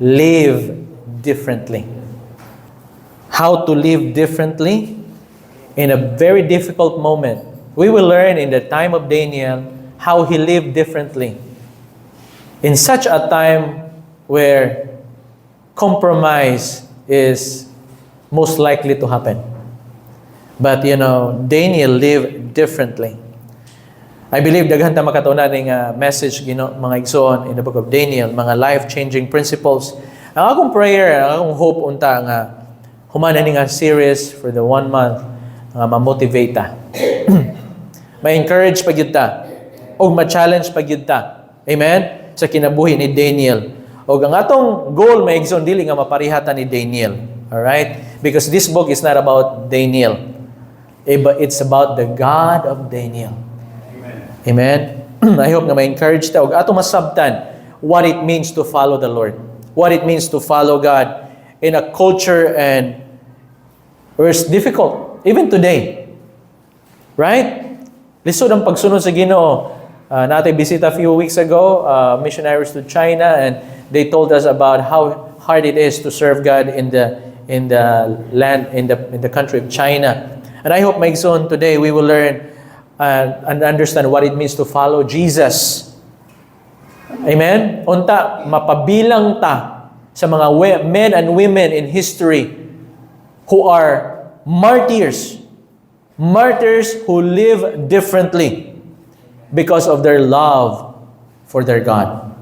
live differently. How to live differently in a very difficult moment. We will learn in the time of Daniel how he lived differently. In such a time where compromise is most likely to happen. But Daniel lived differently. I believe daghan ta makatunan ning message mga igsoon in the book of Daniel, mga life-changing principles. Ang akong prayer, ang akong hope unta nga humana ning series for the 1 month nga ma-motivate ta. Ma-encourage pa gyud ta o ma-challenge pa gyud ta. Amen? Sa kinabuhi ni Daniel. O ang atong goal may igsoon dili nga maparihata ni Daniel. All right? Because this book is not about Daniel. It's about the God of Daniel. Amen? I hope na ma-encourage ta. Ato masabtan what it means to follow the Lord. What it means to follow God in a culture and where it's difficult. Even today. Right? Lisod ang pagsunod sa Ginoo. Natay bisita a few weeks ago, missionaries to China, and they told us about how hard it is to serve God in the land, in the country of China. And I hope, Maigsoon, today we will learn and understand what it means to follow Jesus. Amen? Unta, mapabilang ta sa mga men and women in history who are martyrs. Martyrs who live differently because of their love for their God.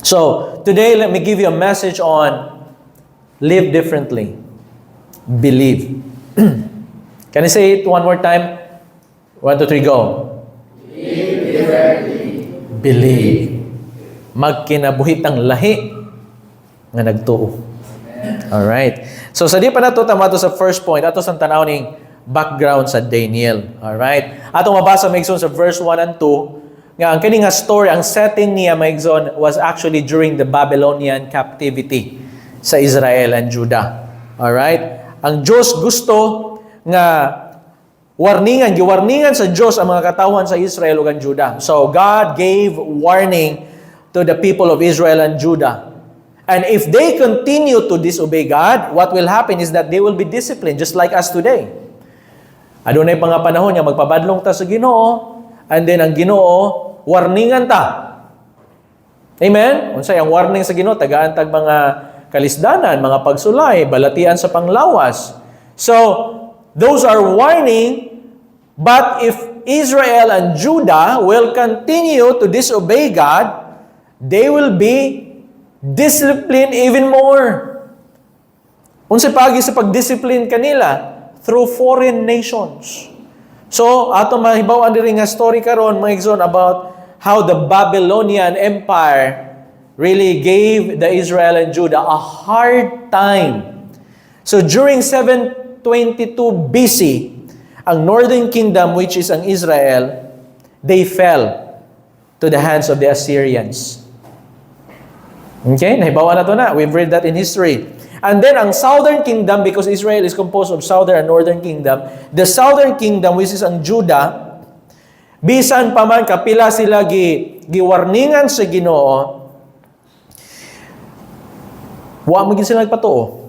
So, today, let me give you a message on live differently. Believe. Can I say it one more time? 1, 2, 3, go. Live differently. Believe. Magkinabuhit ang lahi nga nagtuo. Alright. So, sa di pa nato tamato sa first point, ato sa tanaw ning background sa Daniel. Alright. Atong mabasa maigsoon sa verse 1 and 2, nga ang kini nga story, ang setting niya maigsoon was actually during the Babylonian captivity sa Israel and Judah. Alright. Ang Diyos gusto nga giwarningan sa Diyos ang mga katawhan sa Israel ug ang Judah. So God gave warning to the people of Israel and Judah. And if they continue to disobey God, what will happen is that they will be disciplined just like us today. Adunay pa nga panahon nga magpabadlong ta sa Ginoo, and then ang Ginoo warningan ta. Amen? Unsay ang warning sa Ginoo? Tagaan tag mga kalisdanan, mga pagsulay, balatian sa panglawas. So, those are warning, but if Israel and Judah will continue to disobey God, they will be disciplined even more. Unsay pagi sa pagdiscipline kanila? Through foreign nations. So, ato mahibaw-an diri nga story karon mga igsoon about how the Babylonian Empire really gave the Israel and Judah a hard time. So, during 722 BC, ang Northern Kingdom, which is ang Israel, they fell to the hands of the Assyrians. Okay? Nahibawan na ito na. We've read that in history. And then, ang Southern Kingdom, because Israel is composed of Southern and Northern Kingdom, the Southern Kingdom, which is ang Judah, bisan pa man kapila sila giwarningan sa Ginoo, wa magin sila nagpatuo.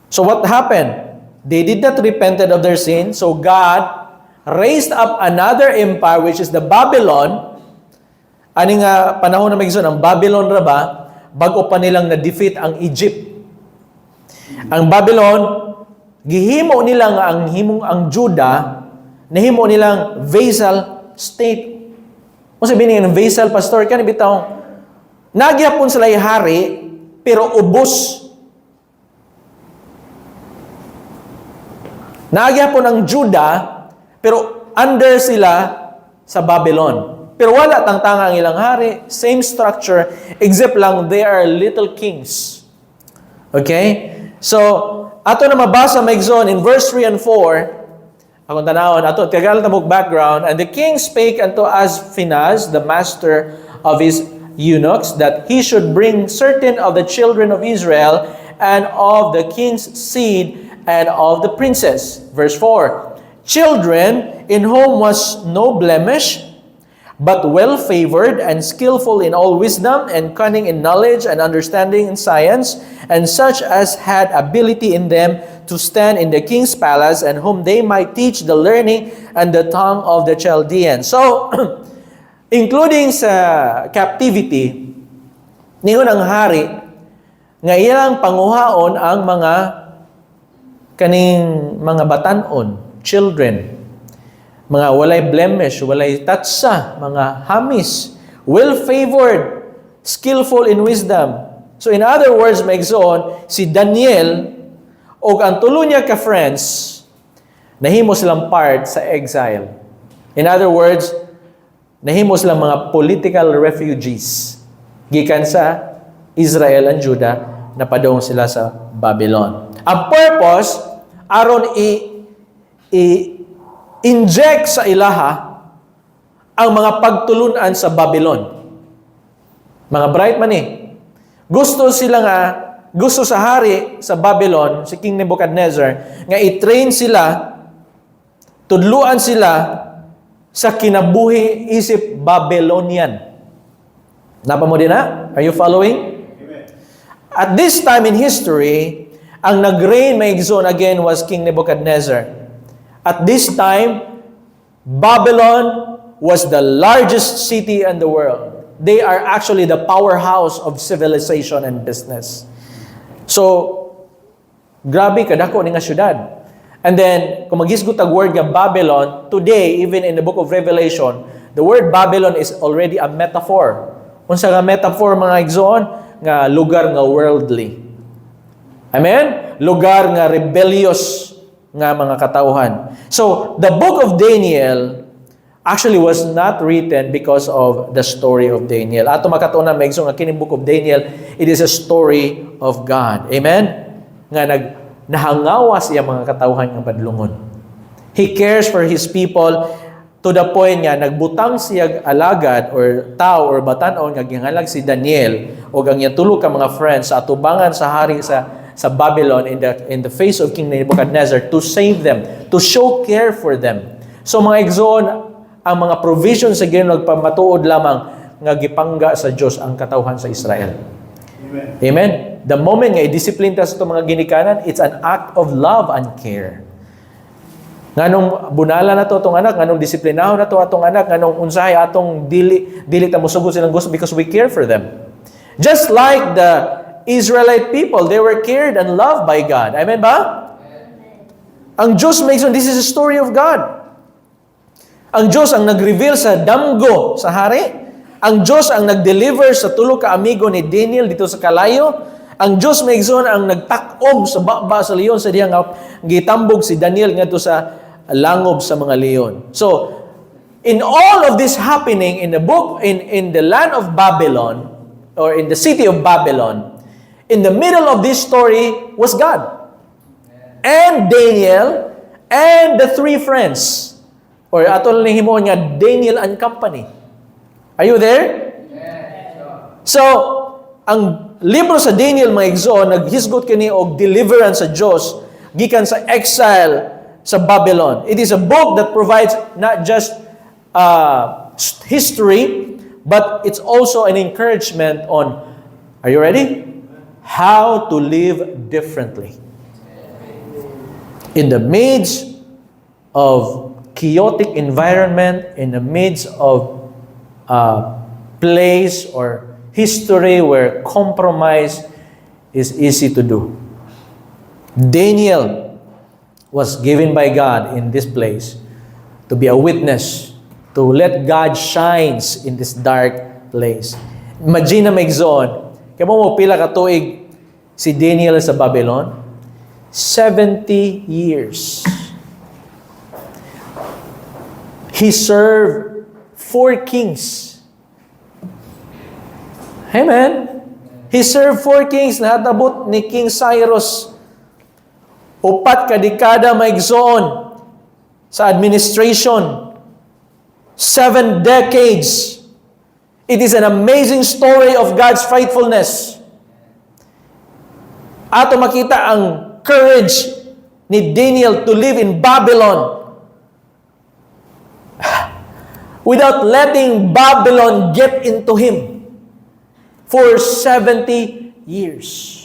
So what happened? They did not repented of their sin, so God raised up another empire, which is the Babylon. Ani nga panahon na magigsoon, ang Babylon ra ba, bago pa nilang na-defeat ang Egypt. Ang Babylon, gihimo nila nga ang Judah, nahimo nilang vassal state. Kung sabihin ng vassal, pastor, kan bitaw, nagyapon sila hari, pero ubos. Nagyapon ang Judah, pero under sila sa Babylon. Pero wala tangtanga ang ilang hari, same structure, except lang they are little kings. Okay? So, ato na mabasa maigsoon in verse 3 and 4, akong tanawon, ato, tigagal na mong background, and the king spake unto Ashpenaz, the master of his eunuchs, that he should bring certain of the children of Israel, and of the king's seed, and of the princes. Verse 4, children in whom was no blemish, but well-favored and skillful in all wisdom and cunning in knowledge and understanding in science, and such as had ability in them to stand in the king's palace, and whom they might teach the learning and the tongue of the Chaldeans. So, including sa captivity, ningon ang hari, nga ilang panguhaon ang mga kaning mga batanon, children, mga walay blemish, walay tatsa, mga hamis, well-favored, skillful in wisdom. So in other words, maigsoon, si Daniel o ang tulo niya ka-friends, nahimo silang part sa exile. In other words, nahimo silang mga political refugees. Gikan sa Israel and Judah, napadong sila sa Babylon. Ang purpose, aron i-inject sa ilaha ang mga pagtulunan sa Babylon. Mga bright man gusto sa hari sa Babylon, si King Nebuchadnezzar, nga i-train sila, tudluan sila sa kinabuhi isip Babylonian. Napa mo din na? Are you following? Amen. At this time in history, ang nag-reign maigsoon again was King Nebuchadnezzar. At this time, Babylon was the largest city in the world. They are actually the powerhouse of civilization and business. So, grabe kadako ni nga syudad. And then, kung maghisgot ang word nga Babylon, today, even in the book of Revelation, the word Babylon is already a metaphor. Unsa nga metaphor mga igsoon? Nga lugar nga worldly. Amen? Lugar nga rebellious nga mga katauhan. So, the book of Daniel actually was not written because of the story of Daniel. Ato makatunan maigsoon nga kining book of Daniel, it is a story of God. Amen? Nga nahangawa siya mga katauhan nga padlungon. He cares for His people to the point nga nagbutang siya alagad or tao or batanon nga ginhalag si Daniel o ang iyang tulo ka mga friends sa atubangan sa hari sa Babylon in the face of King Nebuchadnezzar to save them, to show care for them. So mga igsoon, ang mga provisions sa Ginoo nagpamatuod lamang nga gipangga sa Dios ang katawhan sa Israel. Amen. Amen. The moment nga i-discipline ta sa itong mga ginikanan, it's an act of love and care. Nganong bunala na to atong anak, nganong disiplinahon na to atong anak, nganong unsahay atong dili ta mosugod silang gusto because we care for them. Just like the Israelite people, they were cared and loved by God. Amen ba? Ang Diyos makes this is a story of God. Ang Diyos ang nag-reveal sa damgo sa hari. Ang Diyos ang nag-deliver sa tulo ka amigo ni Daniel dito sa kalayo. Ang Diyos may igsoon ang nagtakom sa baba sa leon sa diyang gitambog si Daniel ngadto sa langob sa mga leon. So, in all of this happening in the book, in the land of Babylon, or in the city of Babylon, in the middle of this story was God. And Daniel, and the three friends. Or atol ni himo nga Daniel and Company. Are you there? So, ang libro sa Daniel mga igsoon naghisgot kini og deliverance sa Dios gikan sa exile sa Babylon. It is a book that provides not just history, but it's also an encouragement on, are you ready? How to live differently. In the midst of chaotic environment, in the midst of place or history where compromise is easy to do. Daniel was given by God in this place to be a witness, to let God shines in this dark place. Imagine na maigsoon, kaya mo pila ka tuig si Daniel sa Babylon? 70 years. He served 4 kings. Amen. He served 4 kings na natabot ni King Cyrus. 4 ka dekada maigsoon sa administration. 7 decades. It is an amazing story of God's faithfulness. Ato makita ang courage ni Daniel to live in Babylon. without letting Babylon get into him for 70 years.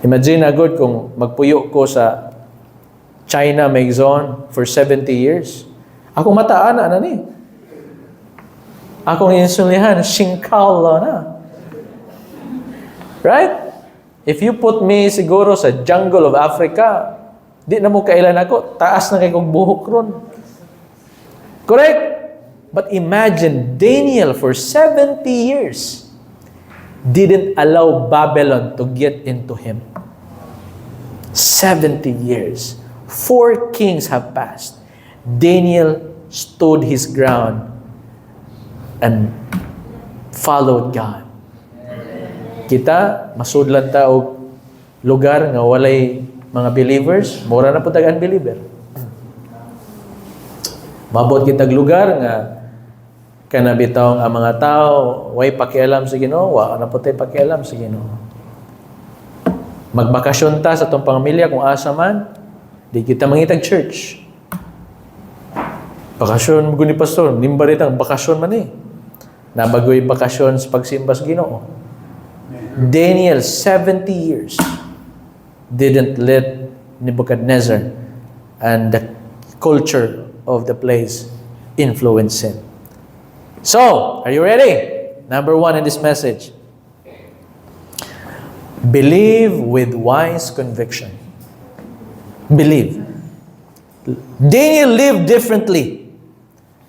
Imagine agad kung magpuyo ko sa China Maison for 70 years. Ako mataan na ni. Akong insulihan, shingkala na. Right? If you put me siguro sa jungle of Africa, di na mo kailan ako, taas na kay kong buhok ron. Correct? But imagine, Daniel for 70 years didn't allow Babylon to get into him. 70 years. 4 kings have passed. Daniel stood his ground and followed God. Kita, masudlan ta og lugar nga walay mga believers, mura na po tag-unbeliever. Mabot kitag lugar nga kanabitaw ang mga tao, way pakialam sa Ginoo, wa na po tayo pakialam sa Ginoo. Magbakasyon ta sa tong pamilya kung asa man, di kita mangitag church. Bakasyon mo ni pastor, nimbaritang bakasyon man eh. Nabagoy bakasyon sa pagsimba sa Ginoo. Daniel, 70 years, didn't let Nebuchadnezzar and the culture of the place influence him. So, are you ready? Number 1 in this message. Believe with wise conviction. Believe. Daniel lived differently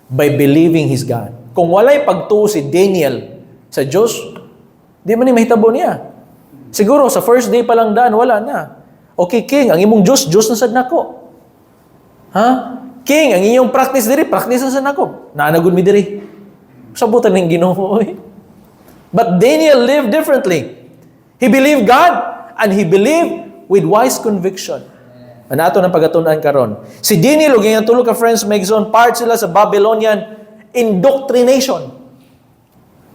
by believing his God. Kung walay pagtuo si Daniel sa Diyos, di man ni mahitabo niya. Siguro, sa first day pa lang daan, wala na. Okay, King, ang imong Diyos, Diyos na sad nako. Ha? King, ang inyong practice diri, practice na sad nako. Naanagod mi diri. Sabutan ng Ginoo. But Daniel lived differently. He believed God, and he believed with wise conviction. Anato ng pagatunan karon. Si Daniel, ug iyang tulo ka friends, Megzon, part sila sa Babylonian indoctrination.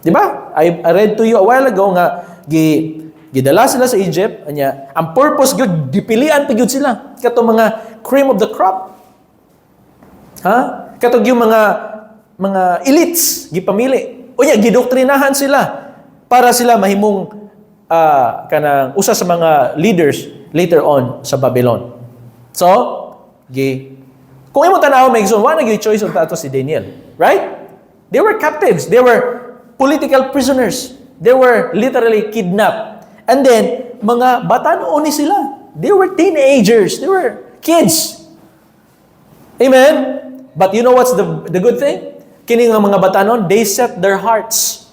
Di ba? I read to you a while ago nga gidala sila sa Egypt, anya ang purpose gyud dipilian pa gyud sila kato mga cream of the crop. Ha? Kato yung mga elites gipamili. Unya gidoktrinahan sila para sila mahimong kanang usa sa mga leaders later on sa Babylon. So, kung imo tanaw Megzon, wa na gyud choice of tato si Daniel, right? They were captives. They were political prisoners. They were literally kidnapped. And then, mga batanon ni sila. They were teenagers. They were kids. Amen? But you know what's the good thing? Kini nga mga batanon, they set their hearts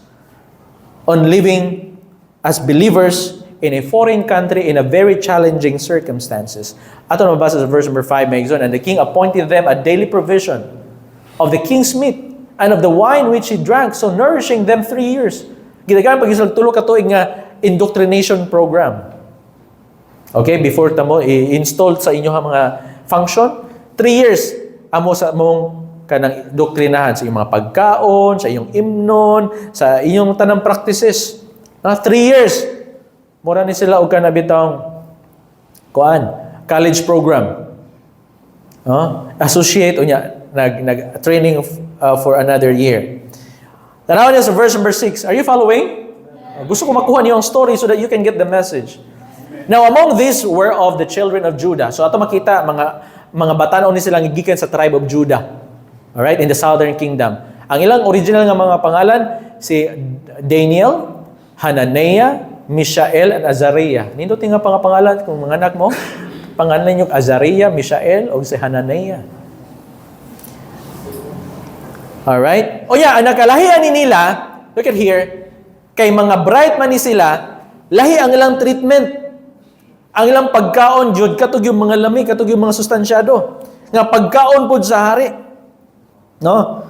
on living as believers in a foreign country in a very challenging circumstances. Ato na mabasa sa verse number 5, Megzon, and the king appointed them a daily provision of the king's meat and of the wine which he drank, so nourishing them 3 years. Ginagamit pag isang tulo ka tuig nga indoctrination program. Okay, before tamo i-install sa inyo mga function, 3 years amo sa mong kanang doktrinahan sa iyong mga pagkaon, sa iyong imnon, sa iyong tanang practices. 3 years. Mura ni sila og kanabitang college program. Associate unya nag training for another year. Tanaw niya sa verse number 6. Are you following? Gusto ko makuha niyo ang story so that you can get the message. Now, among these were of the children of Judah. So, ato makita, mga batanon ni silang gikan sa tribe of Judah. Alright? In the southern kingdom. Ang ilang original nga mga pangalan, si Daniel, Hananiah, Mishael, and Azariah. Nindot nga pangalan kung mga anak mo. Pangalan niyo Azariah, Mishael, o si Hananiah. Alright? O yeah, ang nakalahian ni nila, look at here, kay mga bright man ni sila, lahi ang ilang treatment. Ang ilang pagkaon, jud katug yung mga lami, katug yung mga sustansyado. Nga pagkaon pod sa hari. No?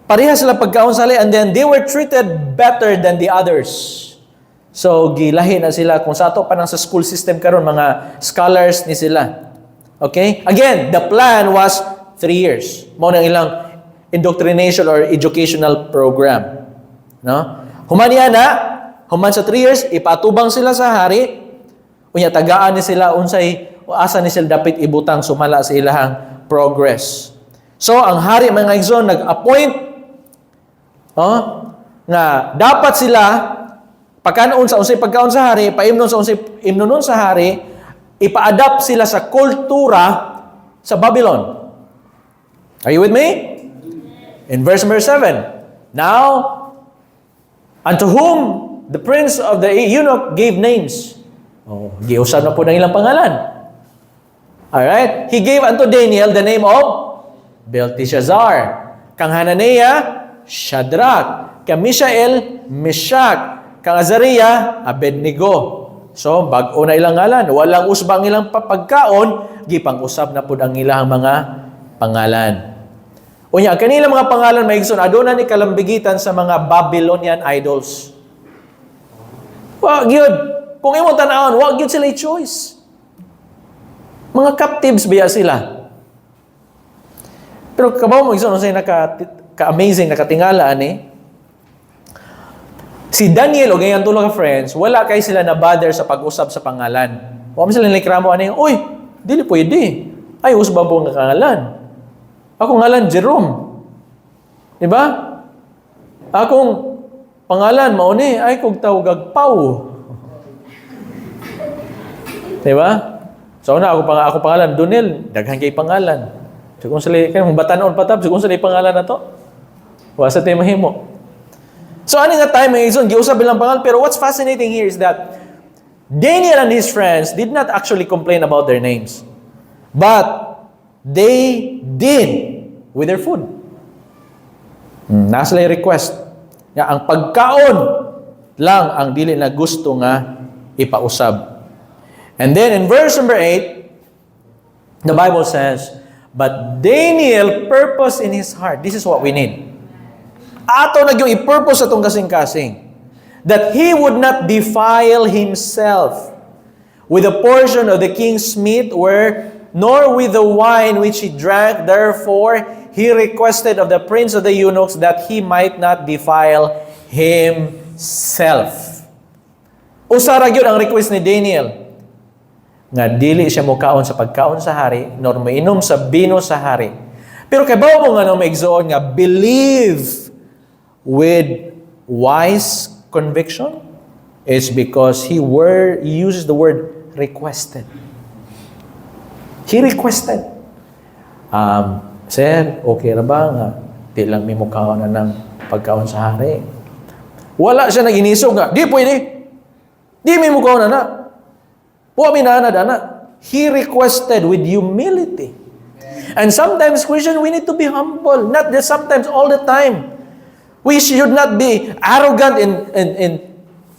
Pareha sila pagkaon sa hari, and then they were treated better than the others. So, gilahi na sila. Kung sa ato pa nang sa school system karon mga scholars ni sila. Okay? Again, the plan was 3 years. Mao nang ilang indoctrination or educational program. No? Human sa 3 years, ipatubang sila sa hari. Unya tagaan ni sila unsay asa ni sila dapat ibutang sumala sa ilahang progress. So, ang hari mga igsoon nag-appoint nga dapat sila pagkaon sa unsay pagkaon sa hari, paimnon sa unsay imnonon sa hari, ipa-adapt sila sa kultura sa Babylon. Are you with me? In verse number 7, now, unto whom the prince of the eunuch gave names. Giusap na po ng ilang pangalan. Alright? He gave unto Daniel the name of Belteshazzar. Kang Hananiah, Shadrach. Kang Mishael, Meshach. Kang Azariah, Abednego. So, bag-o na ilang ngalan. Walang usbang ilang pagkaon, gipang-usap na po ang ilang mga pangalan. Unya, kanilang mga pangalan, maigsoon, aduna ni kalambigitan sa mga Babylonian idols. Wag yun. Kung imo tanawon, wag yun sila choice. Mga captives biya sila. Pero kabaw mo, igsoon, say ka-amazing, nakatingala, si Daniel, o ganyan tulong ka friends, wala kay sila na bother sa pag-usap sa pangalan. Huwag mo sila nalikramo, uy, dili pwede. Ay, usba po nga kangalan. Ako ngalan, Jerome. Diba? Akong pangalan, mauni, ay kog tawag Pau. Diba? So, ako pangalan, Dunel, daghan kay pangalan. So, kung sila, kung batanon patab, so kung sila pangalan na to, wasa tayo mahimo. So, ano nga time, giusap bilang pangalan, pero what's fascinating here is that Daniel and his friends did not actually complain about their names. But, they did with their food. Nasa request. Ang pagkaon lang ang dili na gusto nga ipausab. And then in verse number 8, the Bible says, but Daniel purposed in his heart. This is what we need. Ato na yung i-purpose atong kasing-kasing. That he would not defile himself with a portion of the king's meat, nor with the wine which he drank. Therefore, he requested of the prince of the eunuchs that he might not defile himself. Usara gyud ang request ni Daniel. Nga dili siya mukaon sa pagkaon sa hari, nor mainom sa bino sa hari. Pero kay bawo mo nga nung maigsoon nga believe with wise conviction is because he uses the word requested. He requested. Sir, okay na ba nga di lang may mukaon na ng pagkaon sa hari? Wala siya nag-inisog nga, di pwede. Di may mukaon na. He requested with humility. And sometimes, Christian, we need to be humble. Not just sometimes, all the time. We should not be arrogant in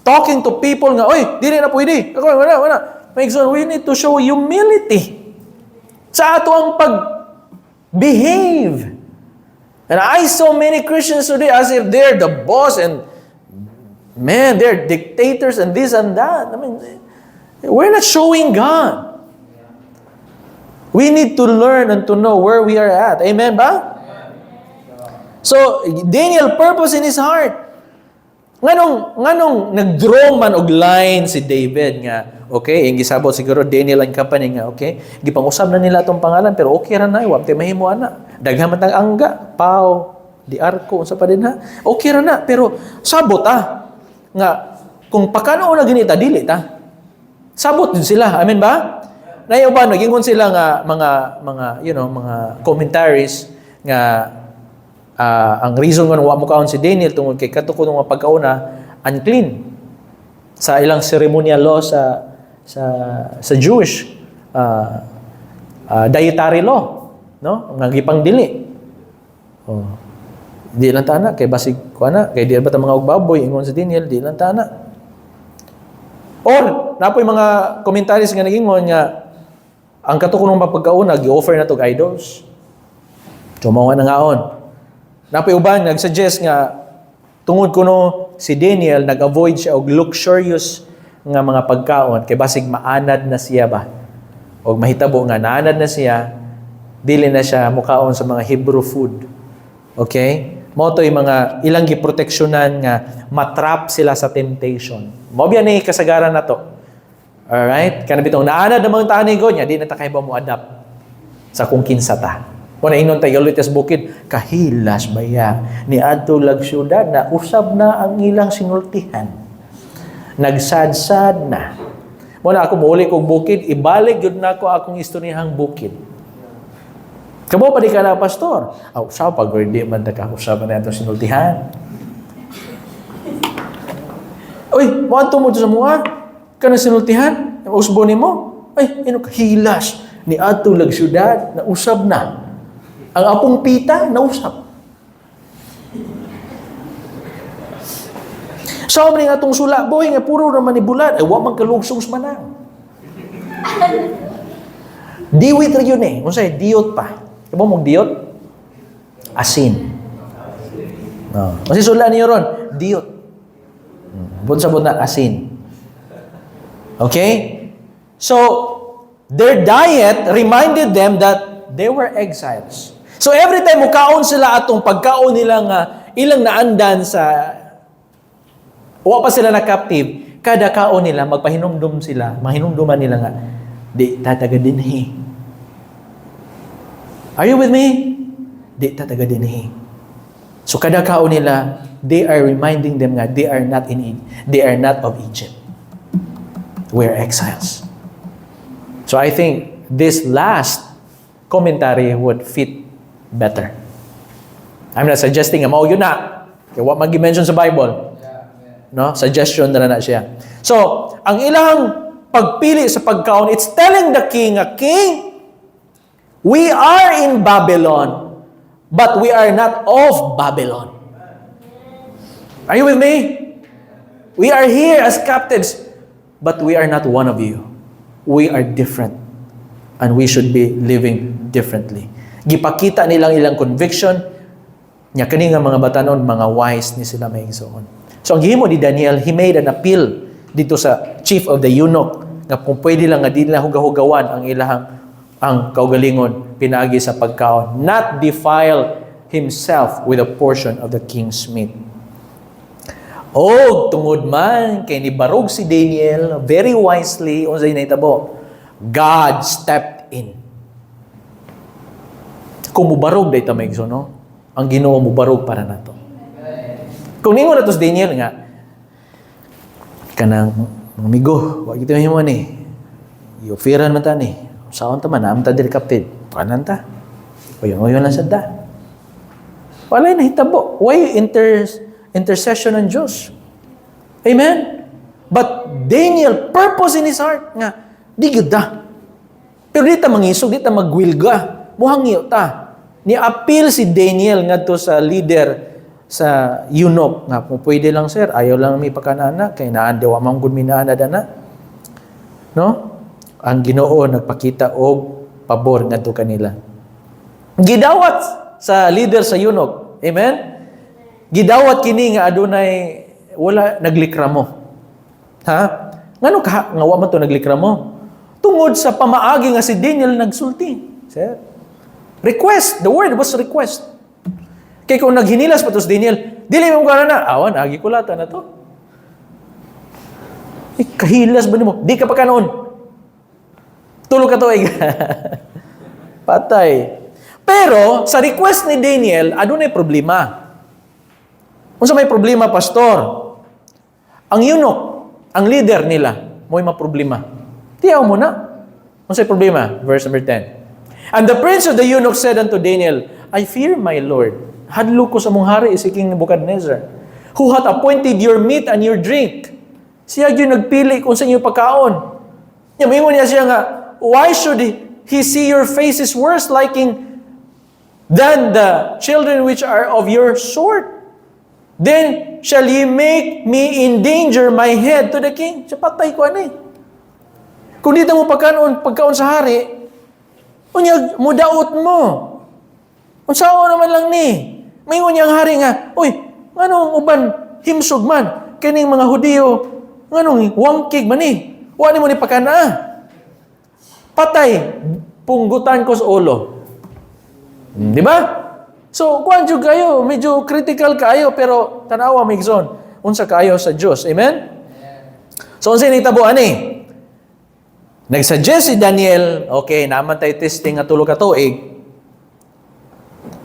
talking to people nga, oy, di na pwede. Wala. We need to show humility sa ato ang pag-behave. And I saw many Christians today as if they're the boss and man, they're dictators and this and that. We're not showing God. We need to learn and to know where we are at. Amen ba? So, Daniel purpose in his heart. Nganong nag-draw man og line si David nga, okay, yung gisabot siguro Daniel and company nga, okay, gipang-usab na nila itong pangalan, pero okay ra na, wag tayo mahimo ana. Daghan man tang angga, Pau, di Arco, unsa pa din ha? Okay ra na, pero sabot nga, kung pakano na ginita, dili ta. Sabot din sila. Amen ba? Naiuban, nagingon sila nga mga commentaries nga ang reason nga wa mo kaon si Daniel tungod kay katukod nga pagkauna unclean sa ilang ceremonial law sa Jewish dietary law, no? Nga gipang dili. Di lang tana kay basig kuana kay di ba ta mga ugbaboy ingon si Daniel di lang tana. Or, napoy mga commentaries nga nagingon nga ang katukunong mapagkauna, gi-offer na to idols. Tumawa na ngaon. Napoy uban, nag-suggest nga tungod kuno si Daniel, nag-avoid siya og luxurious nga mga pagkaon, kay basig maanad na siya ba? O mahitabo nga, naanad na siya, dili na siya mukaon sa mga Hebrew food. Okay? Moto yung mga ilang giproteksyonan nga matrap sila sa temptation. Mo biya ni kasagaran na to. Alright? Kana bitong naanad na mga tani ko niya, di na ta kay mo adapt sa kung kinsa ta. Muna inon tayo ulit sa bukid, kahilas baya ni adto lag syudad na usab na ang ilang sinultihan. Nagsadsad na. Muna ako muli kong bukid, ibalik yun na ako akong istoryahang bukid. Kamo pa di ka na, pastor? Usab pag di man usab na itong sinultihan. Uy, maanto mo sa mga ka na sinultihan? Usbo ni mo? Ay, kahilas ni adto lag syudad na usab na. Ang apong pita, nausap. Sa mga atong sula, boy, nga puro naman ni bulat, ay wamang kalungsong manang. Diwit rin yun eh. Unsay, diyot pa. Kaya mong diyot? Asin. No. Kasi sula niyo ron, diyot. Bunsabot na, asin. Okay? So, their diet reminded them that they were exiles. So every time mukaon sila atong pagkaon nila nga ilang naandan sa wa pa sila na captive, kada kaon nila magpahinumdum sila, mahinumduman nila nga di tataga dinhi. Are you with me? Di tataga dinhi. So kada kaon nila, they are reminding them nga they are not of Egypt. We are exiles. So I think this last commentary would fit better. I'm not suggesting mao yun na. Kaya what mag-mention sa Bible. No? Suggestion na siya. So, ang ilang pagpili sa pagkaon, it's telling the king, King, we are in Babylon, but we are not of Babylon. Are you with me? We are here as captives, but we are not one of you. We are different. And we should be living differently. Gipakita nilang ilang conviction, nya kani nga mga batanon, mga wise ni sila may igsoon. So ang gihimo ni Daniel, he made an appeal dito sa chief of the eunuch nga kung pwede lang nga di nila hugahugawan ang kaugalingon pinaagi sa pagkaon, not defile himself with a portion of the king's meat. Tungod man kay ni barog si Daniel very wisely unsay nahitabo, God stepped in. Kung mubarog dahi ta maigso, no? Ang Ginoo mubarog para nato. Kung ningon na to si Daniel nga, kanang amigo, wag ito mo ni. Iofiran man ta ni. Saon ta man, naam ta diri captive. Kanan ta. Oyon lang sad ta. Walay na hitabo. Why intercession ng Diyos? Amen? But Daniel, purpose in his heart nga, di gyud da. Pero di ta mangisog, di ta magwilga. Muhangyo ta. Ni-appeal si Daniel ngadto sa leader sa eunuch nga kung pwede lang sir, ayaw lang mi pakanana kay naan dewa man gud minaana dana. No? Ang Ginoo nagpakita og pabor ngadto kanila. Gidawat sa leader sa eunuch. Amen? Gidawat kini nga adunay wala naglikramo. Ha? Ngano ka nga wa man to naglikramo? Tungod sa pamaagi nga si Daniel nagsulti. Sir, request. The word was request. Kaya kung naghinilas pa to si Daniel, dili mo ka na, awan, agi kulata na to. Kahilas ba mo? Di ka pa ka noon. Tulog ka to, patay. Pero, sa request ni Daniel, ano na yung problema? Kung sa may problema, pastor, ang eunuch, ang leader nila, may problema. Tiyaw mo na. Kung sa problema, verse number 10. And the prince of the eunuch said unto Daniel, I fear my Lord. Hadlo ko sa mong hari si King Nebuchadnezzar, who hath appointed your meat and your drink. Siya yung nagpili kung sa inyo pagkaon. Yamingon niya siya nga, why should he see your faces worse liking than the children which are of your sort? Then shall ye make me endanger my head to the king? Siya patay ko Kung dito mo pagkaon sa hari, unyag, mudaot mo. Unsao naman lang ni. May unyang hari nga, uy, nganong uban himsog man, kining mga Hudiyo, nganong wangkig man ni. Wani mo ni pakana. Patay, punggutan ko sa ulo. Di ba? So, kuan jud kayo, medyo critical kayo, pero tanawa migson, unsa kayo sa Dios. Amen? So, unsa ni tabo ani? Nagsuggest si Daniel, okay, naman tayo testing nga tulo ka tuig.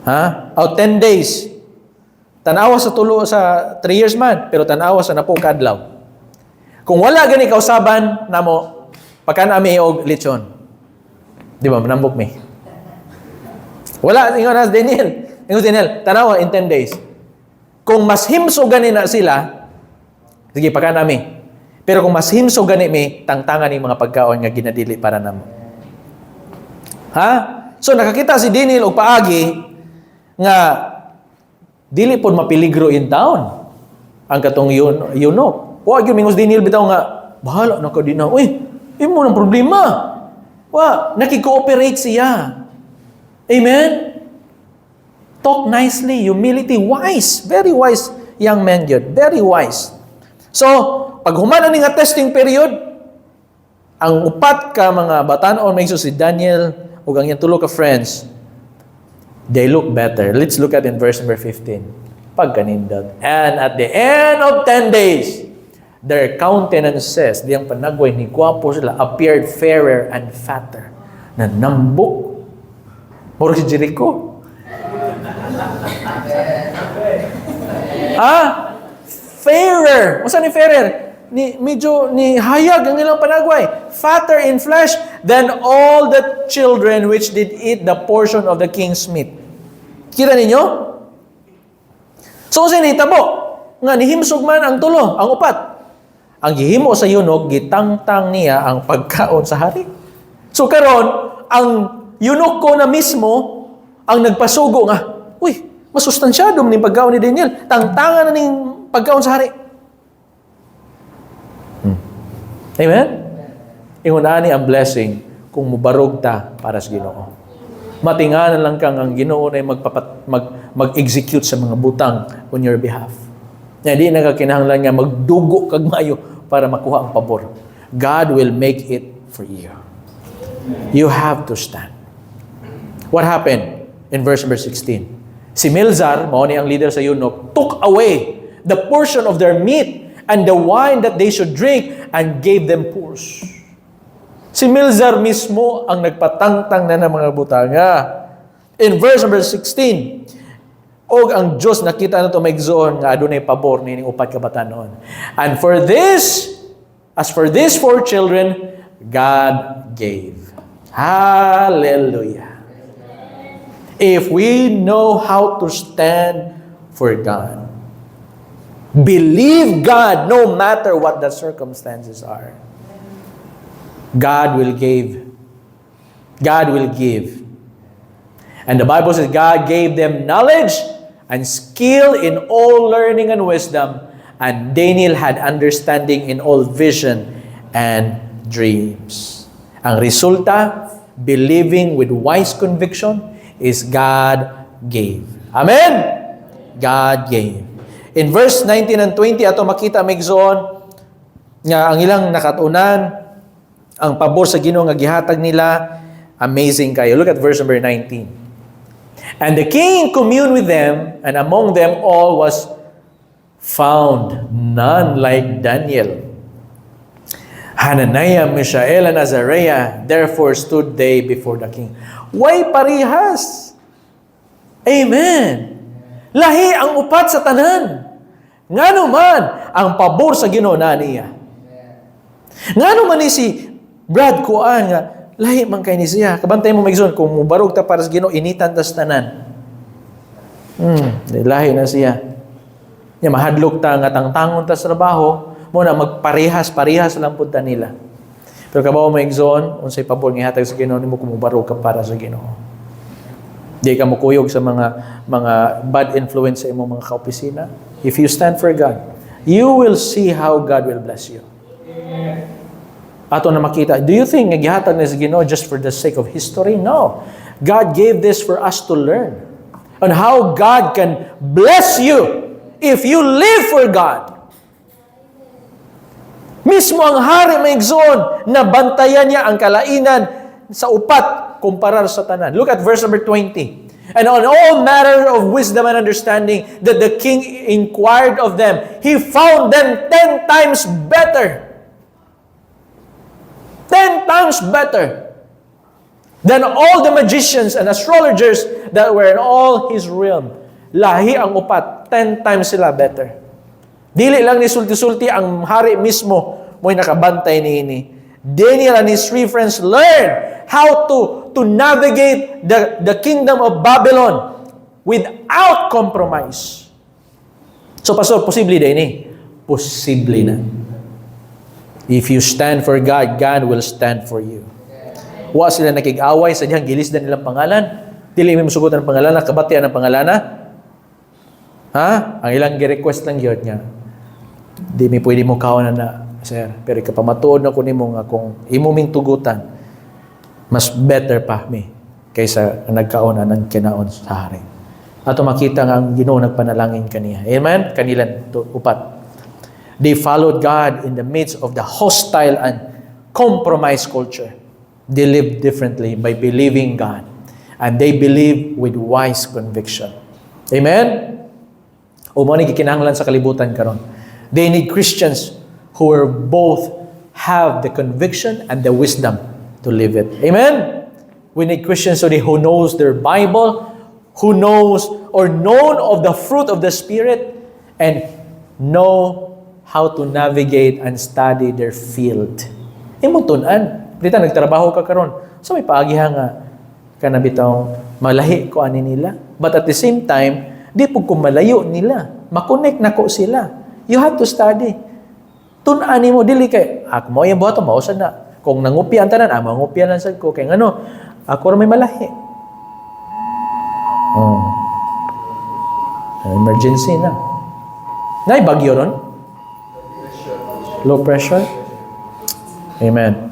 Ha? O 10 days. Tanawa sa tulo sa 3 years man, pero tanawa sa napo kadlaw. Kung wala gani kausaban namo, pagkan ami og lechon. Di ba, manambok mi. Wala, ingon na Daniel. Ingon Daniel, tanawa in 10 days. Kung mas himso gani na sila, sige, pagkan ami. Pero kung mas himso gani mi, tangtangan ni mga pagkaon nga ginadili para namo. Ha? So nakakita si Daniel og paagi nga dili pod mapiligro in town ang katong eunuch. Wa gyud mingos Daniel bitaw nga bahala na ka din na. Uy, imo nang problema. Wa, naki-cooperate siya. Amen. Talk nicely, humility, wise, very wise young man gyud, very wise. So, pag humana ni nga testing period, ang upat ka mga batan-on may si Daniel ug ang iyang tulo ka friends, they look better. Let's look at in verse number 15. Pagkanindot. And at the end of 10 days, their countenances, diyang panagway ni gwapo sila, appeared fairer and fatter. Na nambok. Moro si Jericho. Fairer. Masa ni fairer? Medyo ni hayag ang ilang panagway. Fatter in flesh than all the children which did eat the portion of the king's meat. Kita ninyo? So, sinitabo. Nga, nihimsog man ang tulo, ang upat. Ang gihimo sa eunuch, gitangtang niya ang pagkaon sa hari. So karon, ang eunuch ko na mismo ang nagpasugo nga, uy, masustansyado ni pagkaon ni Daniel. Tangtangan na ning pagkaon sa hari. Amen? Ingunani ang blessing kung mubarog ta para sa Ginoo. Matinganan lang kang ang Ginoo na mag-execute sa mga butang on your behalf. Na di nakakinahanglan nga magdugo kag maayo para makuha ang pabor. God will make it for you. You have to stand. What happened in verse number 16? Si Melzar, mao ni ang leader sa eunuch, took away the portion of their meat and the wine that they should drink and gave them poors. Si Melzar mismo ang nagpatangtang na ng mga butanga. In verse number 16, og ang Diyos nakita na ito may igsoon nga adunay pabor ni upat ka batanon. And as for these 4 children, God gave. Hallelujah. If we know how to stand for God, believe God no matter what the circumstances are, God will give. God will give. And the Bible says God gave them knowledge and skill in all learning and wisdom, and Daniel had understanding in all vision and dreams. Ang resulta, believing with wise conviction, is God gave. Amen? God gave. In verse 19 and 20, ato makita migzoon nga ang ilang nakatunan, ang pabor sa Ginoo nga gihatag nila, amazing kayo. Look at verse number 19. And the king communed with them, and among them all was found none like Daniel. Hananiah, Mishael, and Azariah, therefore stood they before the king. Way parihas. Amen. Lahi ang upat sa tanan. Ngano man ang pabor sa Ginoo na niya. Ngano man ni si Brad kuan nga lahi man kay ni siya. Kabantay mo magison kung mubarog ta para sa Ginoo initan tas tanan. Lahi na siya. Nya mahadlok ta nga tangtangon ta sa trabaho, mo na magparehas-parehas lang pud ta nila. Pero kabaw mo igsoon unsay pabor nga hatag sa Ginoo nimo kung mubarog ka para sa Ginoo. Di ka mukuyog sa mga bad influence sa imong mga kaopisina. If you stand for God, you will see how God will bless you. Ato na makita, do you think nagihatag na sa Ginoo just for the sake of history? No. God gave this for us to learn on how God can bless you if you live for God. Mismo ang hari maigsoon na bantayan niya ang kalainan sa upat kumpara sa tanan. Look at verse number 20. And on all matter of wisdom and understanding that the king inquired of them, he found them 10 times better. 10 times better than all the magicians and astrologers that were in all his realm. Lahi ang upat, 10 times sila better. Dili lang ni sulti-sulti ang hari mismo mo'y nakabantay niini. Daniel and his 3 friends learned how to navigate the kingdom of Babylon without compromise. So, Pastor, posible din eh? Posible na. If you stand for God, God will stand for you. Wa sila nakig-away sa diyang gilisdan nilang pangalan. Dili may musugutan ng pangalan, kabatian ng pangalan na. Ha? Ang ilang gi-request lang yun nga. Di may pwede mo kawanan na, sir. Pero kapamatuod na ko ni mo nga kung imuming tugutan, mas better pa mi kaysa nagkauna ng kinaon sa hari. Ato makita nga ang Ginoo nagpanalangin kaniya. Amen? Kanilang upat. They followed God in the midst of the hostile and compromised culture. They lived differently by believing God. And they believe with wise conviction. Amen? O mo ni gikinahanglan sa kalibutan karon. They need Christians who are both have the conviction and the wisdom to live it. Amen? We need Christians who knows their Bible, who knows or known of the fruit of the Spirit, and know how to navigate and study their field. Imutunan. Dito, nagtrabaho ka karon. So may paagihan nga kanabitang malahi ko ani nila. But at the same time, di po kumalayo nila. Makonect na ko sila. You have to study. Tunani mo, dili kay, ako mo yung buhato, mausan na. Kung nangupian tanan, mangupian lang sa ko. Kaya ano, ako rin may malahi. Emergency na. Ngay bagyo ron? Low pressure? Amen.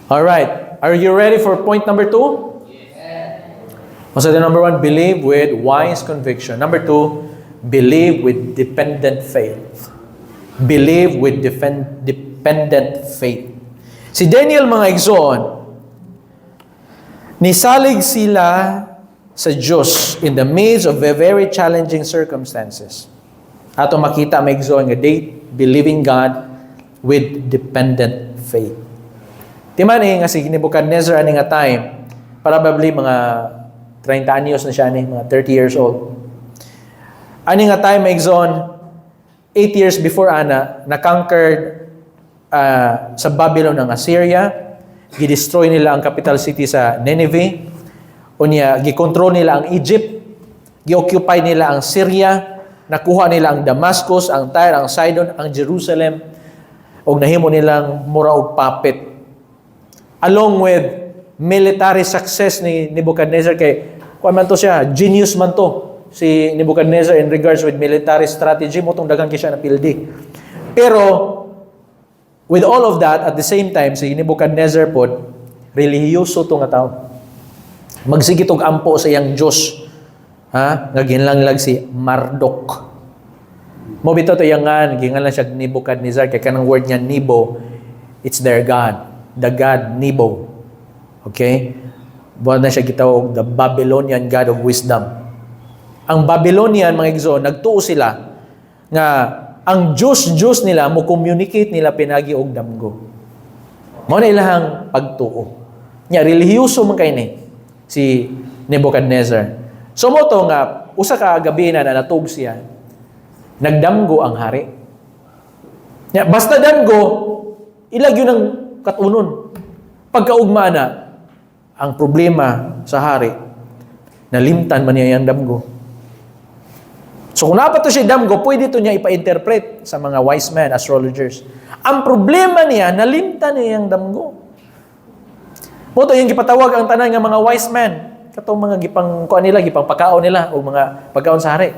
All right. Are you ready for point number 2? So the number 1, believe with wise conviction. Number 2, believe with dependent faith. Believe with dependent faith. Si Daniel, mga igsoon, nisalig sila sa Diyos in the midst of very challenging circumstances. Ato makita, mga igsoon, nga they believing God with dependent faith. Timan nga si Nebuchadnezzar ani nga time, probably mga 30 anyos na siya ni, mga 30 years old. Ani nga time, Exxon, 8 years before ana, na-conquered sa Babylon ng Assyria, gidestroy nila ang capital city sa Nineveh, unya gikontrol nila ang Egypt, gi-occupy nila ang Syria, nakuha nila ang Damascus, ang Tyre, ang Sidon, ang Jerusalem, o nahimo nilang mura og puppet. Along with military success ni Nebuchadnezzar, kay kuan man to siya, genius man to si Nebuchadnezzar in regards with military strategy, mo tong daghan kay siya na pildi. Pero with all of that, at the same time, si Nebuchadnezzar pod relihiyoso to nga tao. Magsigit og ampo sa iyang Dios. Ha? Nga ginlanglag si Marduk. Mo bitaw to yangan, gingan lang siya Nebuchadnezzar, kay kanang word niya Nebo, it's their God. The God Nebo. Okay? Buwan na siya gitawag the Babylonian God of Wisdom. Ang Babylonian, mga igsoon, nagtuo sila nga ang Diyos nila mo communicate nila pinagi og damgo. Mao na ilahang pagtuo. Nya relihiyoso man kay ni si Nebuchadnezzar. So mo to nga usa ka gabi na natug siya. Nagdamgo ang hari. Nya basta damgo ilag yun ang katunon. Pagkaugma na ang problema sa hari, nalimtan man niya yung damgo. So kung napato siya damgo, pwede ito niya ipa-interpret sa mga wise men, astrologers. Ang problema niya, nalimtan niya yung damgo. Moto yung gipatawag ang tanan ng mga wise men, katong mga gipang nila, gipang pagkaon nila, o mga pagkaon sa hari.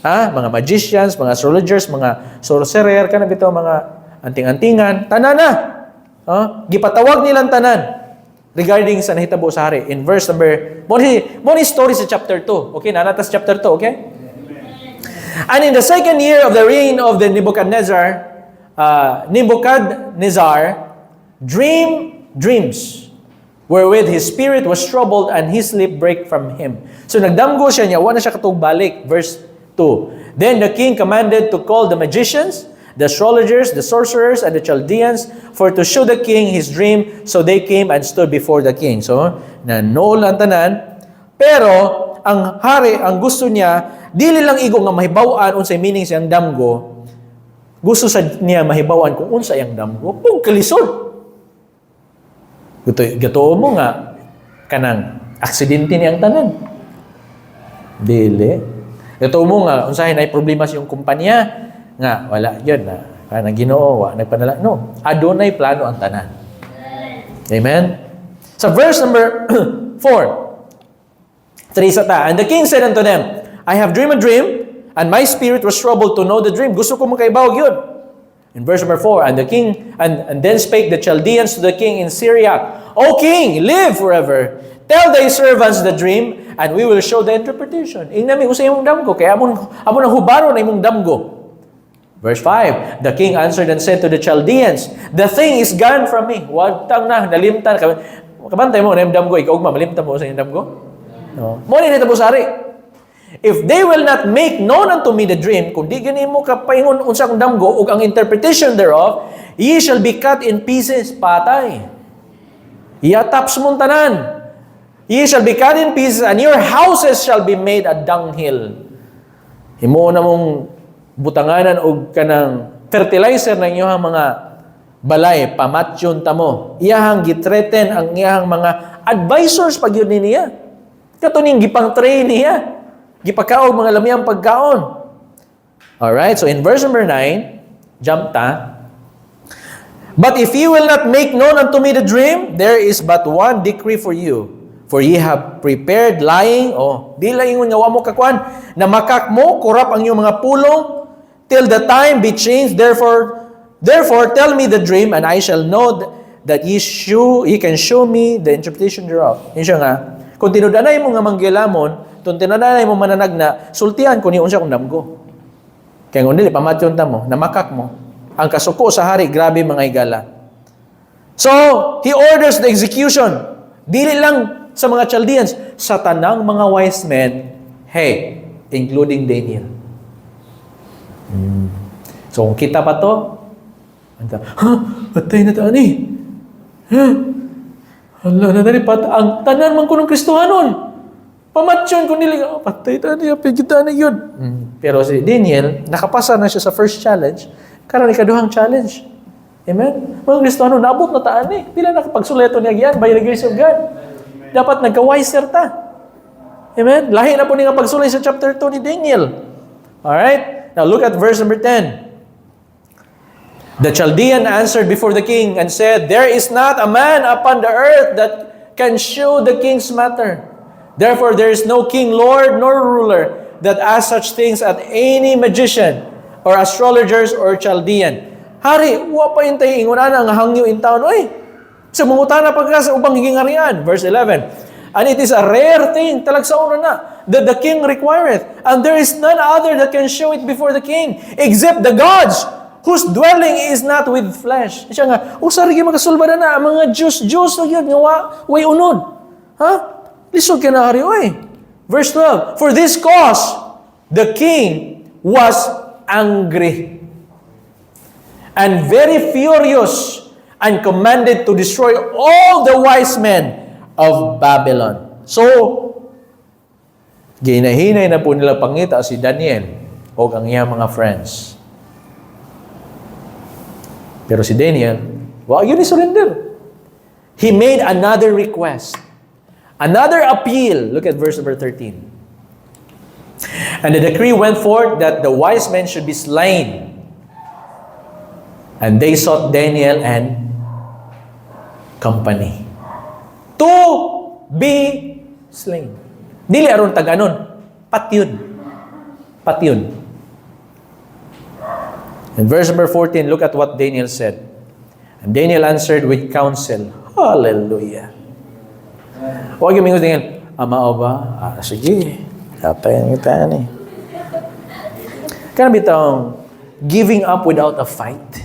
Ha? Mga magicians, mga astrologers, mga sorcerer, kanang bitaw mga anting-antingan, tanan na. Gipatawag nilang tanan regarding sa nahitabo sa hari. In verse number, mo ni story sa chapter 2. Okay, nanatas chapter 2, okay? And in the second year of the reign of the Nebuchadnezzar dreams wherewith his spirit was troubled and his sleep break from him. So nagdamgo siya niya, wala na siya katog balik. Verse 2. Then the king commanded to call the magicians the astrologers, the sorcerers, and the Chaldeans, for to show the king his dream. So they came and stood before the king. So, nanol ang tanan. Pero, ang hari, ang gusto niya, dili lang igo nga mahibawan unsay meaning siyang damgo. Gusto sa niya mahibawan kung unsa yang damgo. Pug kalisod. Gatuo mo nga, kanang aksidente niyang tanan. Dili. Gatuo mo nga, unsahin ay problema sa iyong kumpanya, nga, wala yun na. Kanang Ginoo, nagpadala. No. Adunay plano ang tanan. Amen? Sa verse number 4, 3 sa ta. And the king said unto them, I have dreamed a dream, and my spirit was troubled to know the dream. Gusto ko makaibaw yun. In verse number 4, and the king, and then spake the Chaldeans to the king in Syria, O king, live forever. Tell thy servants the dream, and we will show the interpretation. Ingnan mi usay imong damgo, kaya amon ang hubaro na imong damgo. Verse 5, the king answered and said to the Chaldeans, the thing is gone from me. Wag tang na, nalimtan. Kabantay mo, na yung damgo, ikaw malimtan mo sa yung damgo? No. Mo ni nito sari. If they will not make known unto me the dream, kung di ganin mo kapaingon unsa kong damgo ug ang interpretation thereof, ye shall be cut in pieces, patay. Yataps mong tanan. Ye shall be cut in pieces, and your houses shall be made a dunghill. Himo na mong butanganan og kanang fertilizer ng iyong mga balay, pamatyon tamo. Iyahang gitreten ang iyahang mga advisors pag yun niya. Katuning gipang-train niya. Gipakaog mga lamiyang pagkaon. Alright, so in verse number 9, jump ta. But if ye will not make known unto me the dream, there is but one decree for you. For ye have prepared lying, di laingon nga wa mo kakuan, na makak mo, kurap ang iyong mga pulong, till the time be changed. Therefore, tell me the dream, and I shall know that ye can show me the interpretation thereof. Yun siya nga, kung tinudanay mo nga manggilamon, kung tinudanay mo mananag na, sultihan ko ni unsa kung damgo. Kaya kung dili, pamatyon ta mo, namakak mo. Ang kasuko sa hari, grabe mga igala. So, he orders the execution. Dili lang sa mga Chaldeans, sa tanang mga wise men, hey, including Daniel. So, kung kita pa to, patay na taan eh. Hala na dali, ang tanan man ko ng Kristohanon. Pamatsyon ko nila, patay taan niya, pigita na yun. Pero si Daniel, nakapasa na siya sa first challenge, karon ikaduhang challenge. Amen? Mga Kristohanon, naabot na taan eh. Pila nakapagsuleto niya yan, by the grace of God. Dapat nagka-wiser ta. Amen? Lahi na po niya pagsulay sa chapter 2 ni Daniel. Alright? Now look at verse number 10. The Chaldean answered before the king and said, there is not a man upon the earth that can show the king's matter. Therefore there is no king, lord, nor ruler that asks such things at any magician or astrologers or Chaldean. Hari, wa pa intay ingunan ang hangyo in town. Oy, sa mungutana pagka sa ubang higingarian. Verse 11. And it is a rare thing, talagsaon na, that the king requireth. And there is none other that can show it before the king, except the gods, whose dwelling is not with flesh. Siya nga, usari yung makasulba na mga Diyos na yun, nga way unod. Ha? Lisod ka na, hari, oy. Verse 12. For this cause, the king was angry and very furious, and commanded to destroy all the wise men of Babylon. So, ginahinay na po nila pangita si Daniel o ang iyang mga friends. Pero si Daniel, wag yun i-surrender. He made another request. Another appeal. Look at verse number 13. And the decree went forth that the wise men should be slain. And they sought Daniel and company to be slain. Dili aron taganon. Patyun. Patyun. In verse number 14, look at what Daniel said. And Daniel answered with counsel. Hallelujah. Huwag yung mingus Daniel, amao ba? Sige. Katayan kita ni. Kana bitang giving up without a fight.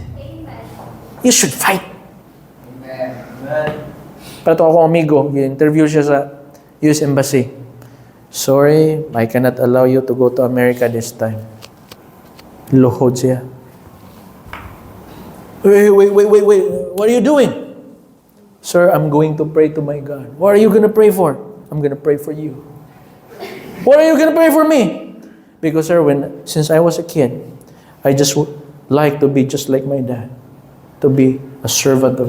You should fight. Pero ito akong amigo, interview siya sa US Embassy. Sorry, I cannot allow you to go to America this time. Luhod siya. Wait. What are you doing? Sir, I'm going to pray to my God. What are you going to pray for? I'm going to pray for you. What are you going to pray for me? Because, sir, since I was a kid, I just like to be just like my dad, to be a servant of